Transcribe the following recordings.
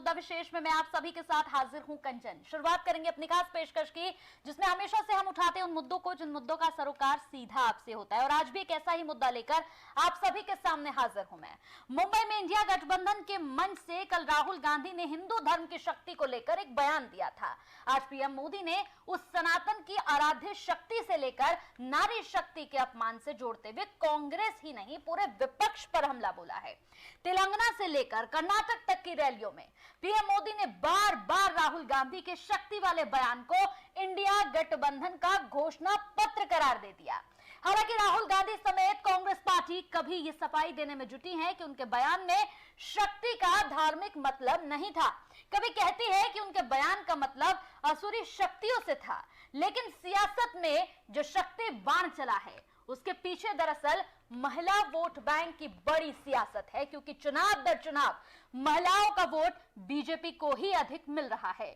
मुद्दा विशेष में मैं आप सभी के साथ हाजिर हूं कंचन। शुरुआत करेंगे अपनी खास पेशकश की, जिसमें हमेशा से हम उठाते हैं उन मुद्दों को जिन मुद्दों का सरोकार सीधा आपसे होता है, और आज भी एक ऐसा ही मुद्दा लेकर आप सभी के सामने हाजिर हूं मैं। मुंबई में इंडिया गठबंधन के मंच से कल राहुल गांधी ने हिंदू धर्म की शक्ति को लेकर एक बयान दिया था। आज पीएम मोदी ने उस सनातन की आराध्य शक्ति से लेकर नारी शक्ति के अपमान से जोड़ते हुए कांग्रेस ही नहीं पूरे विपक्ष पर हमला बोला है। तेलंगाना से लेकर कर्नाटक तक की रैलियों में पीएम मोदी ने बार बार राहुल गांधी के शक्ति वाले बयान को इंडिया गठबंधन का घोषणा पत्र करार दे दिया। हालांकि राहुल गांधी समेत कांग्रेस पार्टी कभी ये सफाई देने में जुटी है कि उनके बयान में शक्ति का धार्मिक मतलब नहीं था। कभी कहती है कि उनके बयान का मतलब असुरी शक्तियों से था, लेकिन सियासत में जो शक्ति बाण चला है उसके पीछे दरअसल महिला वोट बैंक की बड़ी सियासत है, क्योंकि चुनाव दर चुनाव महिलाओं का वोट बीजेपी को ही अधिक मिल रहा है।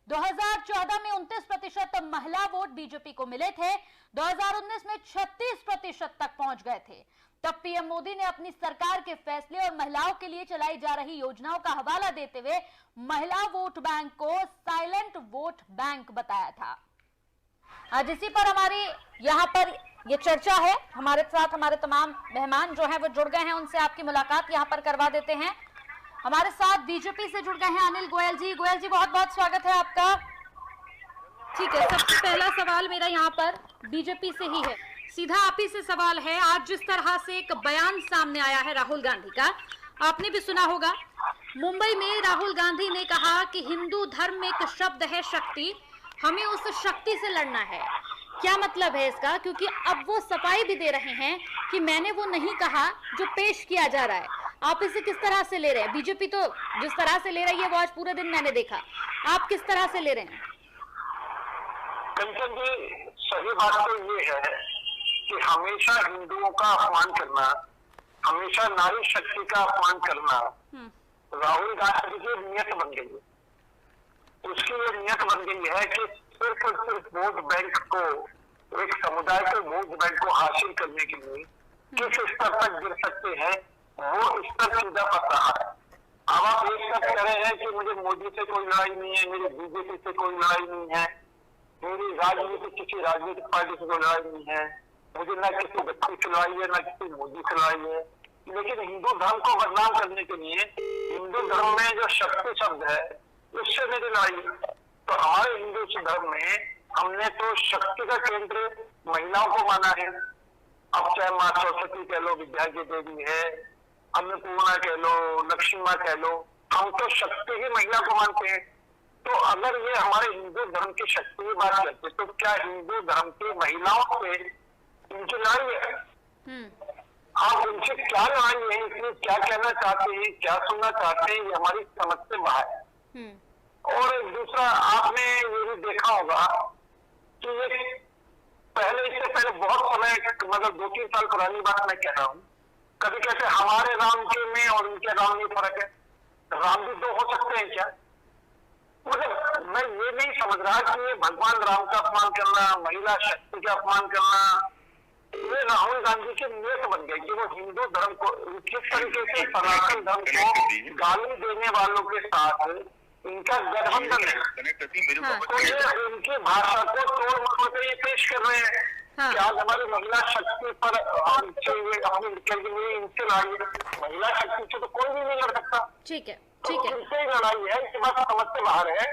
2014 में 29% महिला वोट बीजेपी को मिले थे, 2019 में 36% तक पहुंच गए थे। तब पीएम मोदी ने अपनी सरकार के फैसले और महिलाओं के लिए चलाई जा रही योजनाओं का हवाला देते हुए महिला वोट बैंक को साइलेंट वोट बैंक बताया था। आज इसी पर हमारी यहाँ पर ये चर्चा है। हमारे साथ हमारे तमाम मेहमान जो हैं वो जुड़ गए हैं, उनसे आपकी मुलाकात यहाँ पर करवा देते हैं। हमारे साथ बीजेपी से जुड़ गए हैं अनिल गोयल जी। गोयल जी, बहुत बहुत स्वागत है आपका। ठीक है, सबसे पहला सवाल मेरा यहाँ पर बीजेपी से ही है, सीधा आप ही से सवाल है। आज जिस तरह से एक बयान सामने आया है राहुल गांधी का, आपने भी सुना होगा। मुंबई में राहुल गांधी ने कहा कि हिंदू धर्म में एक शब्द है शक्ति, हमें उस शक्ति से लड़ना है। क्या मतलब है इसका? क्योंकि अब वो सफाई भी दे रहे हैं कि मैंने वो नहीं कहा जो पेश किया जा रहा है। आप इसे किस तरह से ले रहे हैं? बीजेपी तो जिस तरह से ले रही है वो आज पूरे दिन मैंने देखा, आप किस तरह से ले रहे हैं? कंचन जी, सही बात तो ये है कि हमेशा हिंदुओं का अपमान करना, हमेशा नारी शक्ति का अपमान करना राहुल गांधी की नियत बन गई है। उसकी ये नियत बन गई है कि सिर्फ और सिर्फ वोट बैंक को, एक समुदाय के वोट बैंक को हासिल करने के लिए किस स्तर तक गिर सकते हैं वो स्तर सीधा पता है। अब आप एक शब्द कह रहे हैं कि मुझे मोदी से कोई लड़ाई नहीं है, मेरी बीजेपी से कोई लड़ाई नहीं है, मेरी राजनीति किसी राजनीतिक पार्टी से कोई लड़ाई नहीं है, मुझे न किसी व्यक्ति से लड़ाई है न किसी मोदी से लड़ाई है। लेकिन हिंदू धर्म को बदनाम करने के लिए हिंदू धर्म में जो शक्ति शब्द है उससे मेरी लड़ाई है। तो हमारे हिंदू धर्म में हमने तो शक्ति का केंद्र महिलाओं को माना है। अब चाहे माँ सरस्वती कह लो, विद्या की देवी है, अन्नपूर्णा कह लो, लक्ष्मी माँ कह लो, हम तो शक्ति ही महिला को मानते हैं। तो अगर ये हमारे हिंदू धर्म की शक्ति की बात करते तो क्या हिंदू धर्म की महिलाओं से इनकी लड़ाई है? आप उनसे क्या लड़ाई है, इसमें क्या कहना चाहते हैं, क्या सुनना चाहते हैं, ये हमारी समझ से बाहर है। और दूसरा, आपने ये भी देखा होगा कि ये इससे पहले बहुत समय, मतलब 2-3 साल पुरानी बात मैं कह रहा हूँ, कभी कहते हमारे राम के में और उनके राम में फर्क है, राम भी 2 हो सकते हैं क्या? मतलब मैं ये नहीं समझ रहा कि ये भगवान राम का अपमान करना, महिला शक्ति का अपमान करना, ये राहुल गांधी की नियत बन गई कि वो हिंदू धर्म को किस तरीके से सनातन धर्म को गाली देने वालों के साथ इनका गठबंधन है। तो ये उनकी भाषा को तोड़ मरोड़ कर ये पेश कर रहे हैं। क्या हमारी महिला शक्ति पर अपनी इनसे लड़ाई है? महिला शक्ति से तो कोई भी नहीं लड़ सकता। ठीक है, तो इनसे लड़ाई है, ये बात समझ से बाहर है।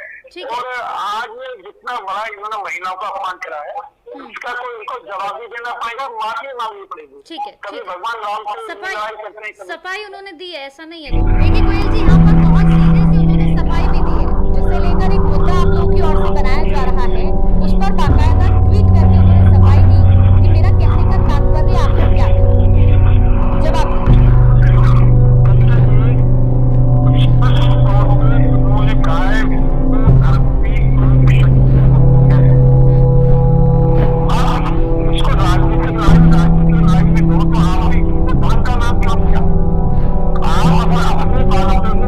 और आज ये जितना बड़ा इन्होंने महिलाओं का अपमान करा है उसका तो इनको जवाब भी देना पड़ेगा, माफी मांगनी पड़ेगी। ठीक है, कभी भगवान राम से लड़ाई करने सफाई उन्होंने दी है, ऐसा नहीं है। देखिए गोयल जी, यहाँ पर बहुत सीधे से उन्होंने सफाई भी दी है, जिससे लेकर एक मुद्दा आप लोगों की ओर से बनाया जा रहा है, उस पर बाकायदा ट्वीट करके उन्होंने सफाई दी कि मेरा कहने का तात्पर्य आपको क्या है। जवाब उन्होंने कहा है इसको राजनीतिक लड़ाई में दो, तो आपने धर्म का नाम क्यों किया? आप अपनी बातों में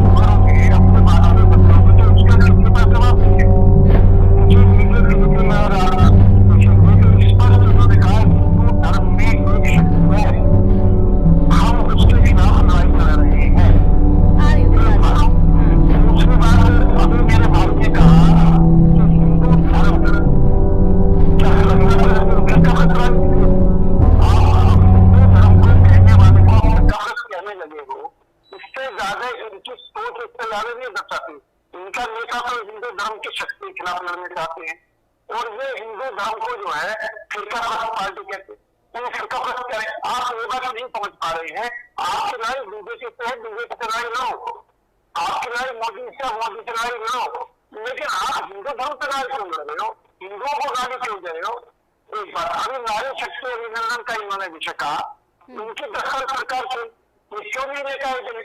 चाहते, इनका नेता तो हिंदू धर्म की शक्ति के खिलाफ लड़ना चाहते हैं, और ये हिंदू धर्म को जो है फिरकाप्रस्त पार्टी कहते हैं। फिरकाप्रस्त क्या है, आप ये बात नहीं समझ पा रहे हैं। आपकी लड़ाई बीजेपी से है, बीजेपी से लड़ाई लो, आपकी लड़ाई मोदी से लड़ाई लो, लेकिन आप हिंदू धर्म से लड़ाई क्यों लड़ रहे हो, हिंदुओं को गाली क्यों दे रहे हो? एक बात, अभी नारी शक्ति अभिनंदन का इन्होंने विषय कहा, उनकी दखल सरकार से क्यों नहीं लेकर आए?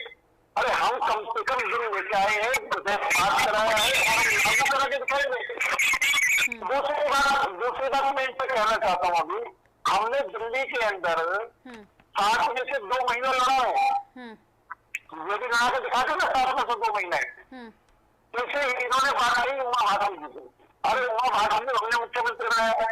अरे हम कम से कम दिन लेके आए हैं, पास कराया है और लागू करा के दिखाएंगे। दूसरी बात मैं इस पर कहना चाहता हूँ, अभी हमने दिल्ली के अंदर 7 में से 2 महीने लड़ा है, ये भी लड़ा के दिखा दो ना, 7 में से 2 महीने। जैसे इन्होंने बात कही उमा भारती जी से, अरे उमा भारती जी हमने मुख्यमंत्री बनाया है,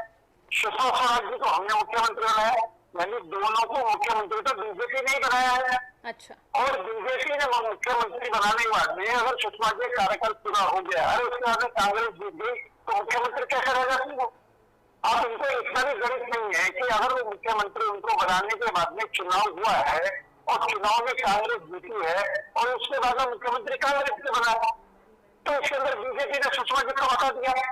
सुषमा स्वराज जी को हमने मुख्यमंत्री बनाया है, यानी दोनों को मुख्यमंत्री तो बीजेपी ने बनाया है। अच्छा। और बीजेपी ने मुख्यमंत्री बनाने के बाद में अगर सुषमा जी कार्यकाल पूरा हो गया, अरे उसके बाद कांग्रेस जीत गई तो मुख्यमंत्री कैसे रह जाती वो? अब इनको इतना भी गणित नहीं है कि अगर वो मुख्यमंत्री उनको बनाने के बाद में चुनाव हुआ है और चुनाव में कांग्रेस जीती है और उसके बाद में मुख्यमंत्री कांग्रेस से बना, तो इसके अंदर बीजेपी ने सुषमा जी को बता दिया है।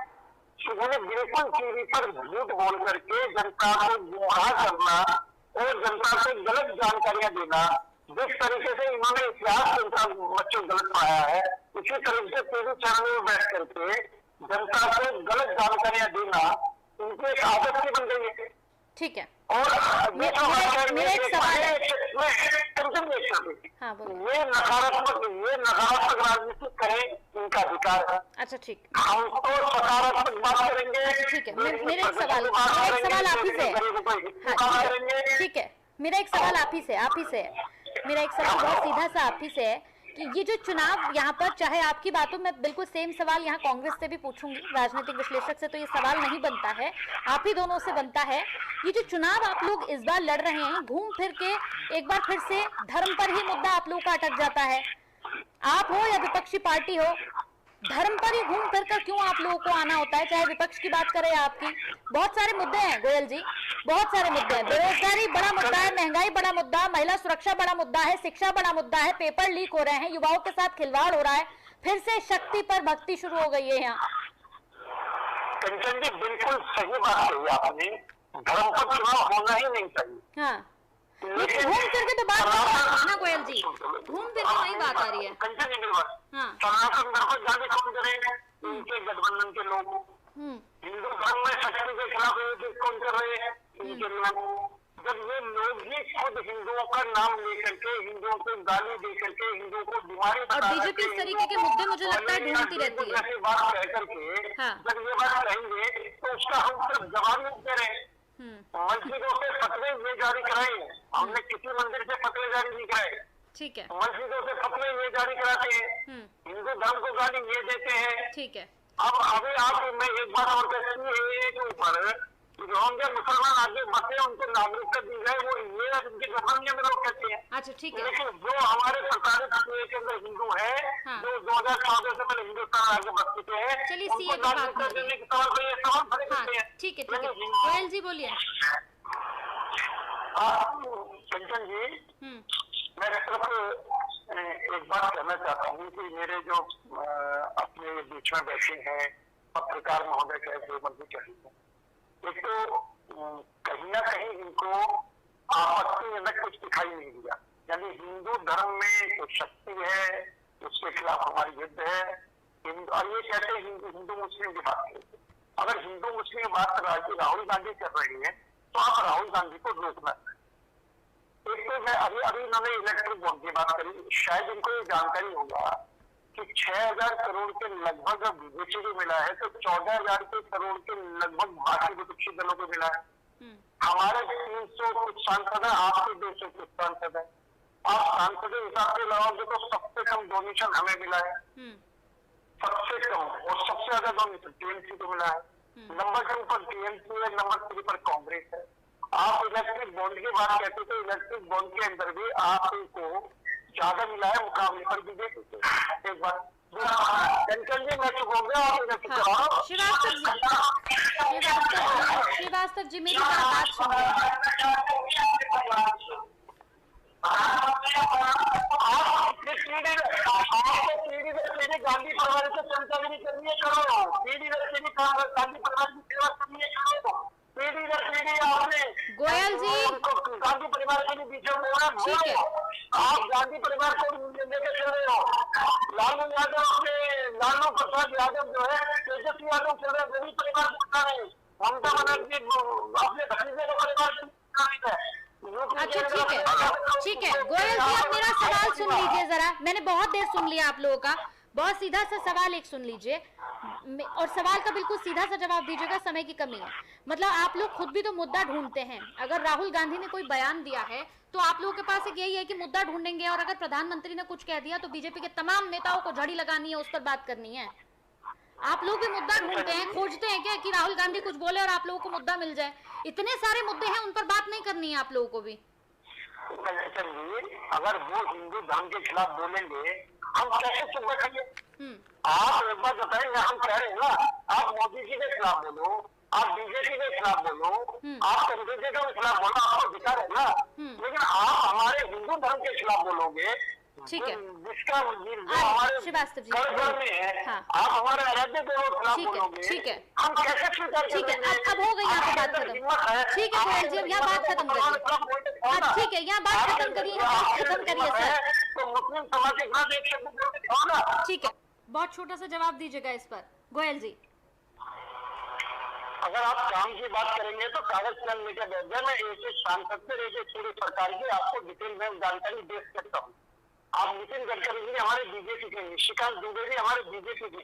उन्होंने बिल्कुल टीवी पर झूठ बोल करके जनता को गुमराह करना और जनता से गलत जानकारियां देना, जिस तरीके से इन्होंने इतिहास जनता बच्चों गलत पाया है, इसी तरीके से टीवी चैनल में बैठ करके जनता को गलत जानकारियां देना उनकी एक आदत ही बन गई है। ठीक है। और मेरा एक सवाल है, हाँ, ये नकारात्मक राजनीति करें इनका अधिकार है। अच्छा ठीक, हम तो सकारात्मक बात करेंगे। ठीक है, मेरा एक सवाल आप ही से, ठीक है, मेरा एक सवाल आप ही से, मेरा एक सवाल बहुत सीधा सा आप ही से है कि ये जो चुनाव यहाँ पर, चाहे आपकी बातों में बिल्कुल सेम सवाल यहाँ कांग्रेस से भी पूछूंगी, राजनीतिक विश्लेषक से तो ये सवाल नहीं बनता है, आप ही दोनों से बनता है। ये जो चुनाव आप लोग इस बार लड़ रहे हैं, घूम फिर के एक बार फिर से धर्म पर ही मुद्दा आप लोगों का अटक जाता है। आप हो या विपक्षी पार्टी हो, धर्म पर ही घूम फिर कर क्यों आप लोगों को आना होता है? चाहे विपक्ष की बात करें या आपकी, बहुत सारे मुद्दे हैं गोयल जी, बहुत सारे मुद्दे हैं। बेरोजगारी बड़ा मुद्दा है, महंगाई बड़ा मुद्दा, महिला सुरक्षा बड़ा मुद्दा है, शिक्षा बड़ा मुद्दा है, पेपर लीक हो रहे हैं, युवाओं के साथ खिलवाड़ हो रहा है, फिर से शक्ति पर भक्ति शुरू हो गई है यहाँ। कंचन जी बिल्कुल सही बात कही आपने, धर्म पर चुनाव होना ही नहीं चाहिए। हाँ, लेकिन घूम फिर के तो बात ना गोयल जी, घूम फिर के वही बात आ रही है। कंचन जी मेरी बात, सनातन धर्म पर जाने कौन करेंगे? इनके गठबंधन के लोग। हिंदू धर्म में शक्ति के खिलाफ कौन कर रहे हैं? इनके लोग। जब ये लोग ही खुद हिंदुओं का नाम लेकर के, हिंदुओं को गाली दे करके, हिंदुओं को बीमारी, और बीजेपी इस तरीके के मुद्दे मुझे लगता है ढूंढती रहती है, ऐसी बात कह करके जब ये बात कहेंगे तो उसका हम सिर्फ जवाब नहीं दे रहे। मस्जिदों से फतवे ये जारी कराए, हमने किसी मंदिर से फतवे जारी नहीं कराए। ठीक है, मस्जिदों से फतवे ये जारी कराते हैं, हिंदू धर्म को गाली ये देते हैं। ठीक है, अब अभी आप मैं एक बात और कहती हूँ के ऊपर, रोहिंग्या मुसलमान आगे बढ़ते हैं, उनको नागरिकता दी जाए, वो ये उनके गठबंधन में लोग कहते हैं। अच्छा ठीक है, लेकिन जो हमारे प्रताड़ित हुए के अंदर हिंदू है, जो 2014 से पहले हिंदुस्तान आगे बढ़ चुके हैं, चलिए उनको नागरिकता देने के तौर पर ये सवाल खड़े करते हैं। ठीक है, गोयल जी बोलिए। कंचन जी, मैं सिर्फ एक बात कहना चाहता हूँ कि मेरे जो अपने बीच में बैठे हैं पत्रकार महोदय कैसे मंत्री कहेंगे, एक तो कहीं ना कहीं इनको आपत्ति में कुछ दिखाई नहीं दिया, यानी हिंदू धर्म में जो शक्ति है उसके खिलाफ हमारी युद्ध है। और ये कहते हैं हिंदू मुस्लिम की बात करते, अगर हिंदू मुस्लिम की बात राहुल गांधी कर रही है तो आप राहुल गांधी को रोकना। एक तो मैं अभी इन्होंने इलेक्ट्रिक बॉन्ड की बात करी, शायद इनको ये जानकारी होगा कि 6000 करोड़ के लगभग बीजेपी को मिला है, तो 14000 करोड़ के लगभग भारतीय विपक्षी दलों को मिला है। हमारे 300 कुछ सांसद है, आपके 200 कुछ सांसद है। आप सांसद के हिसाब से लगाओगे तो सबसे कम डोनेशन हमें मिला है, सबसे कम, और सबसे ज्यादा डोनेशन टीएमसी को मिला है। नंबर 2 पर टीएमसी है, नंबर 3 पर कांग्रेस है। आप इलेक्ट्रिक बॉन्ड की बात कहते तो इलेक्ट्रिक बॉन्ड के अंदर भी आपको ज्यादा मिला है मुकाबले पर बीजेपी से। एक बात कंचन जी, मैं चुप हो गया, श्रीवास्तव जी मेरी बात सुनिए। पीढ़ी गांधी परिवार से चमचागिरी करनी है, करो। पीढ़ी दर पीढ़ी गांधी परिवार की सेवा करनी है, करो। पीढ़ी दर पीढ़ी आपने गोयल जी गांधी परिवार के लिए पीछे बोला, आप गांधी परिवार को लेकर चल रहे हो। लालू यादव अपने लालू प्रसाद यादव जो है, तेजस्वी यादव चल रहे, वही परिवार को बता रहे। ममता बनर्जी अपने भतीजे का परिवार से बता रही है। अच्छा ठीक है गोयल जी, अब मेरा सवाल सुन लीजिए जरा, मैंने बहुत देर सुन लिया आप लोगों का। बहुत सीधा सा सवाल एक सुन लीजिए और सवाल का बिल्कुल सीधा सा जवाब दीजिएगा, समय की कमी है। मतलब आप लोग खुद भी तो मुद्दा ढूंढते हैं। अगर राहुल गांधी ने कोई बयान दिया है तो आप लोगों के पास एक यही है कि मुद्दा ढूंढेंगे, और अगर प्रधानमंत्री ने कुछ कह दिया तो बीजेपी के तमाम नेताओं को झड़ी लगानी है, उस पर बात करनी है। आप लोग भी मुद्दा ढूंढते हैं, खोजते हैं क्या कि राहुल गांधी कुछ बोले और आप लोगों को मुद्दा मिल जाए? इतने सारे मुद्दे हैं, उन पर बात नहीं करनी है आप लोगों को भी? अगर वो हिंदू धर्म के खिलाफ बोलेंगे, हम कैसे चुप बैठेंगे? आप एक बात बताएंगे, हम कह रहे हैं ना, आप मोदी जी के खिलाफ बोलो, आप बीजेपी के खिलाफ बोलो, आप कांग्रेस के खिलाफ बोलो, आपको दिखा रहे ना। लेकिन आप हमारे हिंदू धर्म के खिलाफ बोलोगे, ठीक है, जिसका हमारे श्रीवास्तव जी में है, आप हमारे आराध्य देव के खिलाफ बोलोगे, ठीक है, हम कैसे स्वीकार करेंगे? ठीक है, अब हो गई यहाँ पे बात खत्म। ठीक है गोयल जी, अब यहाँ बात खत्म करिए। ठीक है, यहाँ बात खत्म करिए, खत्म करिए सर। तो मुस्लिम समाज के खिलाफ एक शब्द बोल के दिखाओ ना। ठीक है, बहुत छोटा सा जवाब दीजिएगा इस पर गोयल जी। अगर आप काम की बात करेंगे तो कागज कलम लेकर बैठ जाए, मैं एक एक सांसद से एक एक पूरी सरकार की आपको डिटेल में जानकारी दे सकता हूँ। आप नितिन गडकरी जी हमारे बीजेपी के, निशिकांत दुबे जी हमारे बीजेपी के,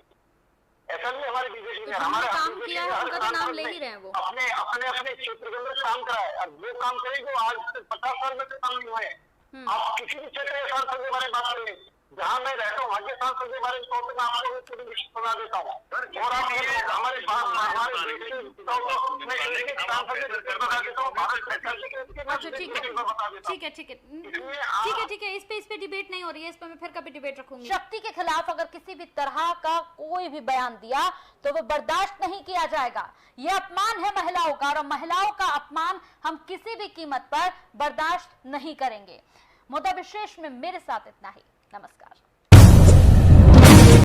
ऐसा नहीं हमारे बीजेपी के, हमारे काम किया है उनका तो नाम ले ही रहे हैं। वो अपने अपने अपने क्षेत्र के अंदर काम करा है, और वो काम करेंगे वो आज से 50 साल में से काम नहीं हुए। आप किसी भी क्षेत्र के सांसद के बारे में बात करेंगे, जहाँ मैं रहता हूँ वहाँ के सांसद के बारे में तो मैं आपको पूरी लिस्ट बना देता हूँ। और आप हमारे ठीक है, इस पे डिबेट नहीं हो रही है, इस पे मैं फिर कभी डिबेट रखूंगी। शक्ति के खिलाफ अगर किसी भी तरह का कोई भी बयान दिया तो वो बर्दाश्त नहीं किया जाएगा। ये अपमान है महिलाओं का, और महिलाओं का अपमान हम किसी भी कीमत पर बर्दाश्त नहीं करेंगे। मुद्दा विशेष में मेरे साथ इतना ही। नमस्कार।